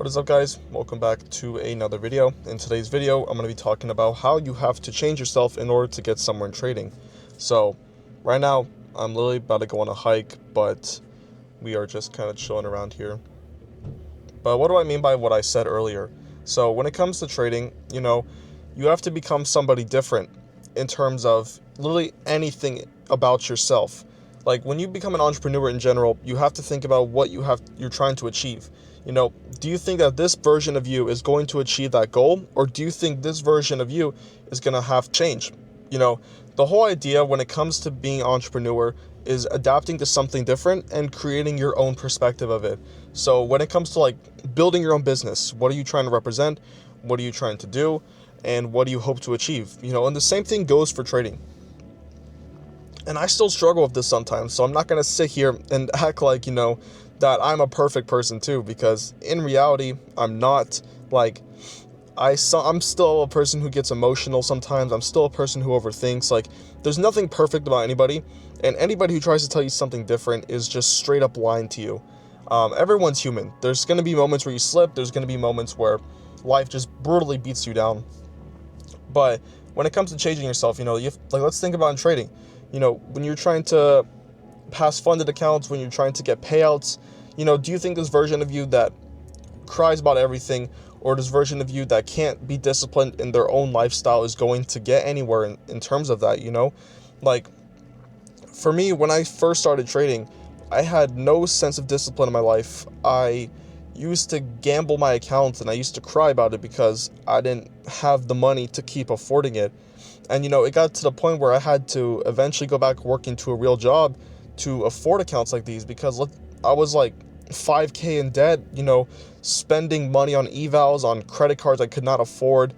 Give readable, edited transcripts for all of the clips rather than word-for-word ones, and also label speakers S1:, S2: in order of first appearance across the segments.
S1: What is up, guys? Welcome back to another video. In today's video, I'm going to be talking about how you have to change yourself in order to get somewhere in trading. So right now I'm literally about to go on a hike, but we are just kind of chilling around here. But what do I mean by what I said earlier? So when it comes to trading, you have to become somebody different in terms of literally anything about yourself. Like when you become an entrepreneur in general, you have to think about what you're trying to achieve. Do you think that this version of you is going to achieve that goal, or do you think this version of you is going to have change? The whole idea when it comes to being an entrepreneur is adapting to something different and creating your own perspective of it. So when it comes to like building your own business, what are you trying to represent? What are you trying to do? And what do you hope to achieve? And the same thing goes for trading. And I still struggle with this sometimes, so I'm not going to sit here and act like, that I'm a perfect person too, because in reality, I'm not. I'm still a person who gets emotional sometimes. I'm still a person who overthinks. There's nothing perfect about anybody, and anybody who tries to tell you something different is just straight up lying to you. Everyone's human. There's going to be moments where you slip. There's going to be moments where life just brutally beats you down. But when it comes to changing yourself, let's think about in trading. When you're trying to pass funded accounts, when you're trying to get payouts, do you think this version of you that cries about everything, or this version of you that can't be disciplined in their own lifestyle is going to get anywhere in terms of that? For me, when I first started trading, I had no sense of discipline in my life. I used to gamble my accounts and I used to cry about it because I didn't have the money to keep affording it. And it got to the point where I had to eventually go back working to a real job to afford accounts like these, because I was like $5,000 in debt, spending money on evals, on credit cards I could not afford.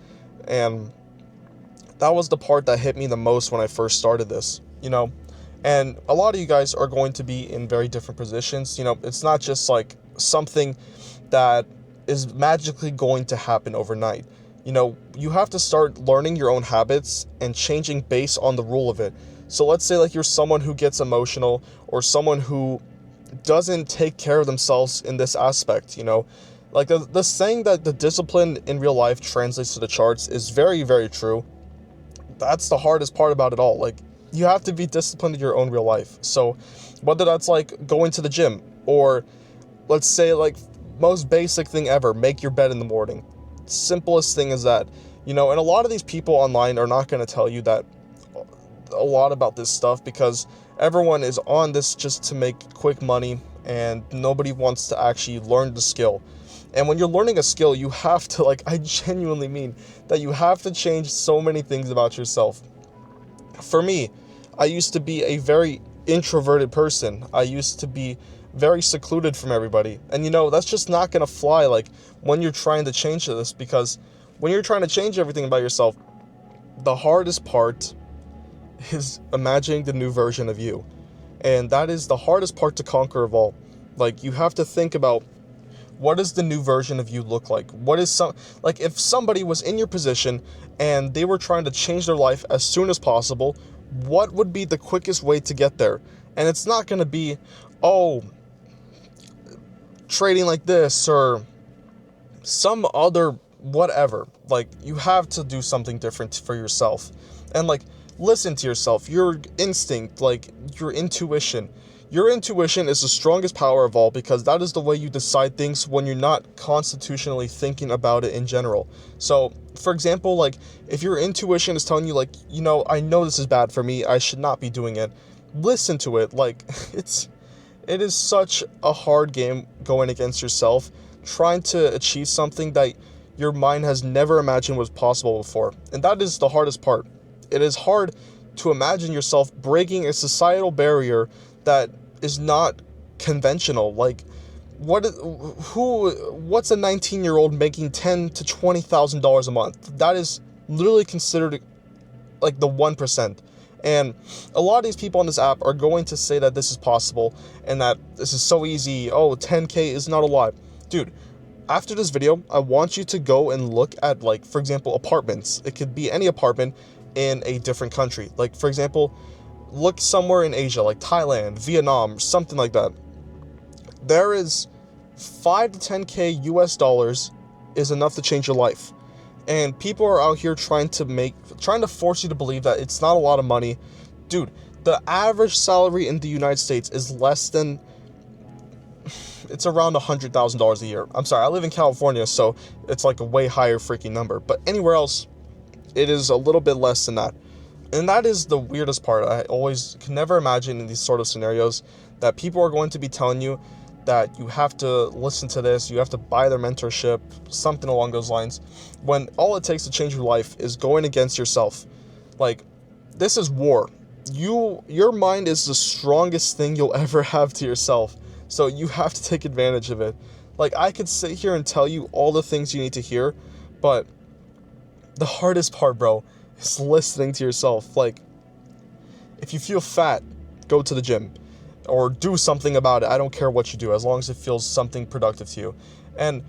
S1: And that was the part that hit me the most when I first started this, and a lot of you guys are going to be in very different positions. It's not just like something that is magically going to happen overnight. You have to start learning your own habits and changing based on the rule of it. So let's say you're someone who gets emotional, or someone who doesn't take care of themselves in this aspect. The saying that the discipline in real life translates to the charts is very, very true. That's the hardest part about it all. You have to be disciplined in your own real life. So whether that's going to the gym, or let's say most basic thing ever, make your bed in the morning. Simplest thing is that, and a lot of these people online are not going to tell you that a lot about this stuff, because everyone is on this just to make quick money, and nobody wants to actually learn the skill. And when you're learning a skill, you have to, I genuinely mean that you have to change so many things about yourself. For me, I used to be a very introverted person. I used to be very secluded from everybody. And that's just not going to fly when you're trying to change this, because when you're trying to change everything about yourself, the hardest part is imagining the new version of you. And that is the hardest part to conquer of all. You have to think about, what does the new version of you look like? If somebody was in your position and they were trying to change their life as soon as possible, what would be the quickest way to get there? And it's not going to be, trading like this or some other whatever. You have to do something different for yourself. And listen to yourself, your instinct, your intuition. Your intuition is the strongest power of all, because that is the way you decide things when you're not constitutionally thinking about it in general. So, for example, if your intuition is telling you, I know this is bad for me, I should not be doing it, listen to it. It is such a hard game going against yourself, trying to achieve something that your mind has never imagined was possible before. And that is the hardest part. It is hard to imagine yourself breaking a societal barrier that is not conventional. What's a 19-year-old making $10,000 to $20,000 a month? That is literally considered the 1%. And a lot of these people on this app are going to say that this is possible and that this is so easy. 10K is not a lot. Dude, after this video, I want you to go and look at, for example, apartments. It could be any apartment in a different country. For example, look somewhere in Asia, like Thailand, Vietnam, something like that. There is 5 to 10K US dollars is enough to change your life. And people are out here trying to force you to believe that it's not a lot of money. Dude, the average salary in the United States is it's around $100,000 a year. I'm sorry, I live in California, so it's like a way higher freaking number. But anywhere else, it is a little bit less than that. And that is the weirdest part. I always can never imagine in these sort of scenarios that people are going to be telling you that you have to listen to this, you have to buy their mentorship, something along those lines, when all it takes to change your life is going against yourself. Like, this is war. Your mind is the strongest thing you'll ever have to yourself, so you have to take advantage of it. Like, I could sit here and tell you all the things you need to hear, but the hardest part, bro, is listening to yourself. Like, if you feel fat, go to the gym. Or do something about it. I don't care what you do, as long as it feels something productive to you. And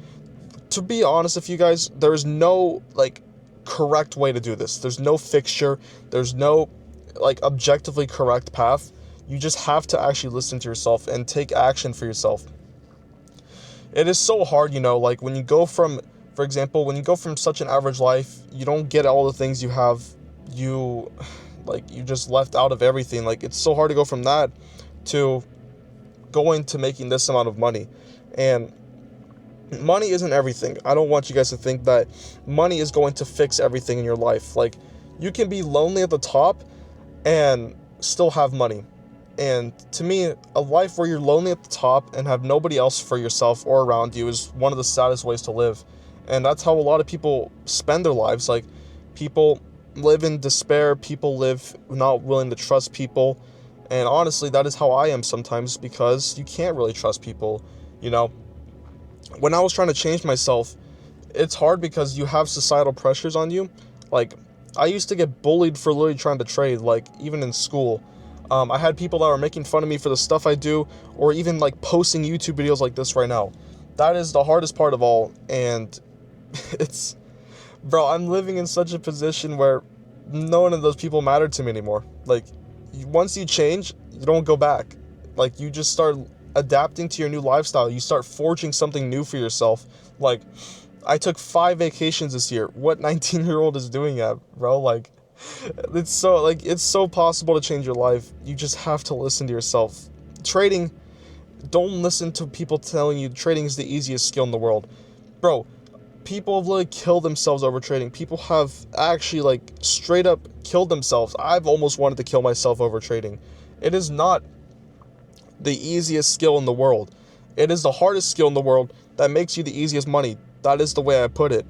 S1: to be honest with you guys, there is no, like, correct way to do this. There's no fixture. There's no, like, objectively correct path. You just have to actually listen to yourself and take action for yourself. It is so hard, like, when you go from, for example, when you go from such an average life, you don't get all the things you have, you just left out of everything. Like, it's so hard to go from that to going to making this amount of money. And money isn't everything. I don't want you guys to think that money is going to fix everything in your life. Like, you can be lonely at the top and still have money. And to me, a life where you're lonely at the top and have nobody else for yourself or around you is one of the saddest ways to live. And that's how a lot of people spend their lives. Like, people live in despair, people live not willing to trust people. And honestly, that is how I am sometimes, because you can't really trust people, When I was trying to change myself, it's hard because you have societal pressures on you. Like, I used to get bullied for literally trying to trade, like, even in school. I had people that were making fun of me for the stuff I do, or even, like, posting YouTube videos like this right now. That is the hardest part of all, and bro, I'm living in such a position where none of those people matter to me anymore. Like, once you change, you don't go back. Like, you just start adapting to your new lifestyle. You start forging something new for yourself. Like, I took 5 vacations this year. What 19-year-old is doing that, bro? Like, it's so possible to change your life. You just have to listen to yourself. Trading, don't listen to people telling you trading is the easiest skill in the world. Bro, people have literally killed themselves over trading. People have actually, like, straight up killed themselves. I've almost wanted to kill myself over trading. It is not the easiest skill in the world. It is the hardest skill in the world that makes you the easiest money. That is the way I put it.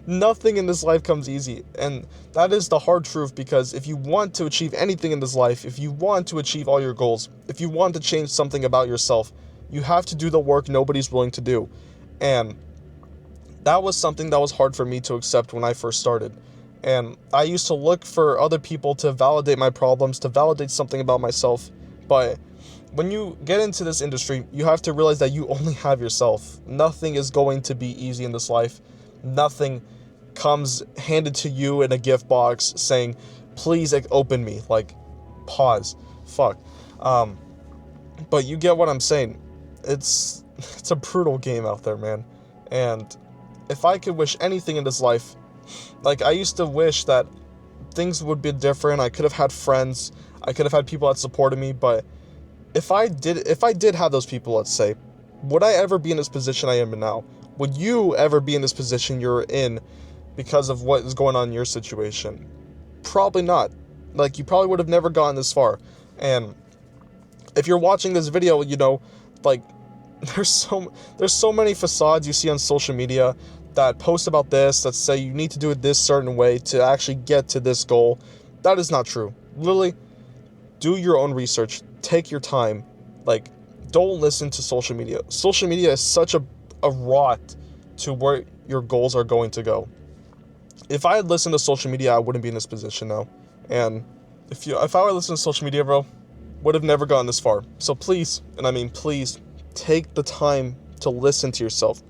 S1: Nothing in this life comes easy. And that is the hard truth, because if you want to achieve anything in this life, if you want to achieve all your goals, if you want to change something about yourself, you have to do the work nobody's willing to do. And that was something that was hard for me to accept when I first started. And I used to look for other people to validate my problems, to validate something about myself. But when you get into this industry, you have to realize that you only have yourself. Nothing is going to be easy in this life. Nothing comes handed to you in a gift box saying, please, like, open me. Like, pause. Fuck. But you get what I'm saying. It's a brutal game out there, man. And if I could wish anything in this life, like, I used to wish that things would be different. I could have had friends. I could have had people that supported me. But if I did have those people, let's say, would I ever be in this position I am in now? Would you ever be in this position you're in because of what is going on in your situation? Probably not. Like, you probably would have never gotten this far. And if you're watching this video, like, there's so many facades you see on social media that post about this, that say you need to do it this certain way to actually get to this goal. That is not true. Literally, do your own research. Take your time. Like, don't listen to social media. Social media is such a rot to where your goals are going to go. If I had listened to social media, I wouldn't be in this position now. And if I would listen to social media, bro, would have never gotten this far. So please, and I mean please, take the time to listen to yourself.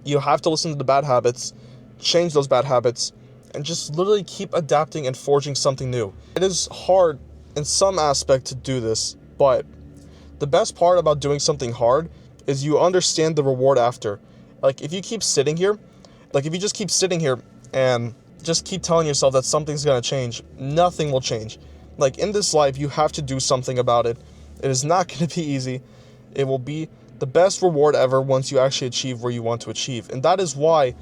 S1: You have to listen to the bad habits, change those bad habits, and just literally keep adapting and forging something new. It is hard in some aspect to do this, but the best part about doing something hard is you understand the reward after. Like, if you keep sitting here, like, if you just keep sitting here and just keep telling yourself that something's gonna change, nothing will change. Like, in this life, you have to do something about it. It is not gonna be easy. It will be the best reward ever once you actually achieve where you want to achieve. And that is why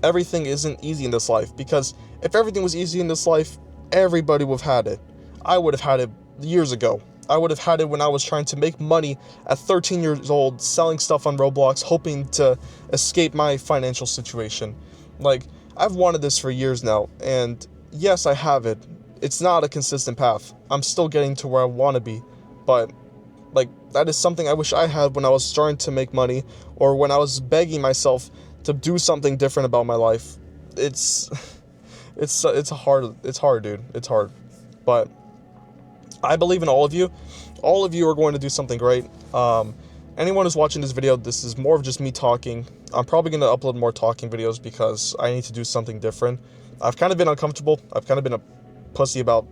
S1: everything isn't easy in this life. Because if everything was easy in this life, everybody would have had it. I would have had it years ago. I would have had it when I was trying to make money at 13 years old, selling stuff on Roblox, hoping to escape my financial situation. Like, I've wanted this for years now, and yes, I have it. It's not a consistent path. I'm still getting to where I want to be, but, like, that is something I wish I had when I was starting to make money, or when I was begging myself to do something different about my life. It's hard, dude. It's hard. But I believe in all of you. All of you are going to do something great. Anyone who's watching this video, this is more of just me talking. I'm probably going to upload more talking videos because I need to do something different. I've kind of been uncomfortable. I've kind of been a pussy about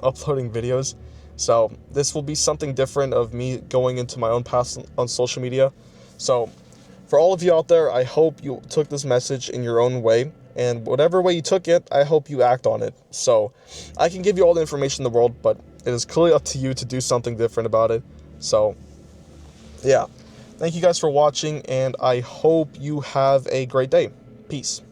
S1: uploading videos. So this will be something different of me going into my own path on social media. So for all of you out there, I hope you took this message in your own way. And whatever way you took it, I hope you act on it. So I can give you all the information in the world, but it is clearly up to you to do something different about it. So yeah, thank you guys for watching, and I hope you have a great day. Peace.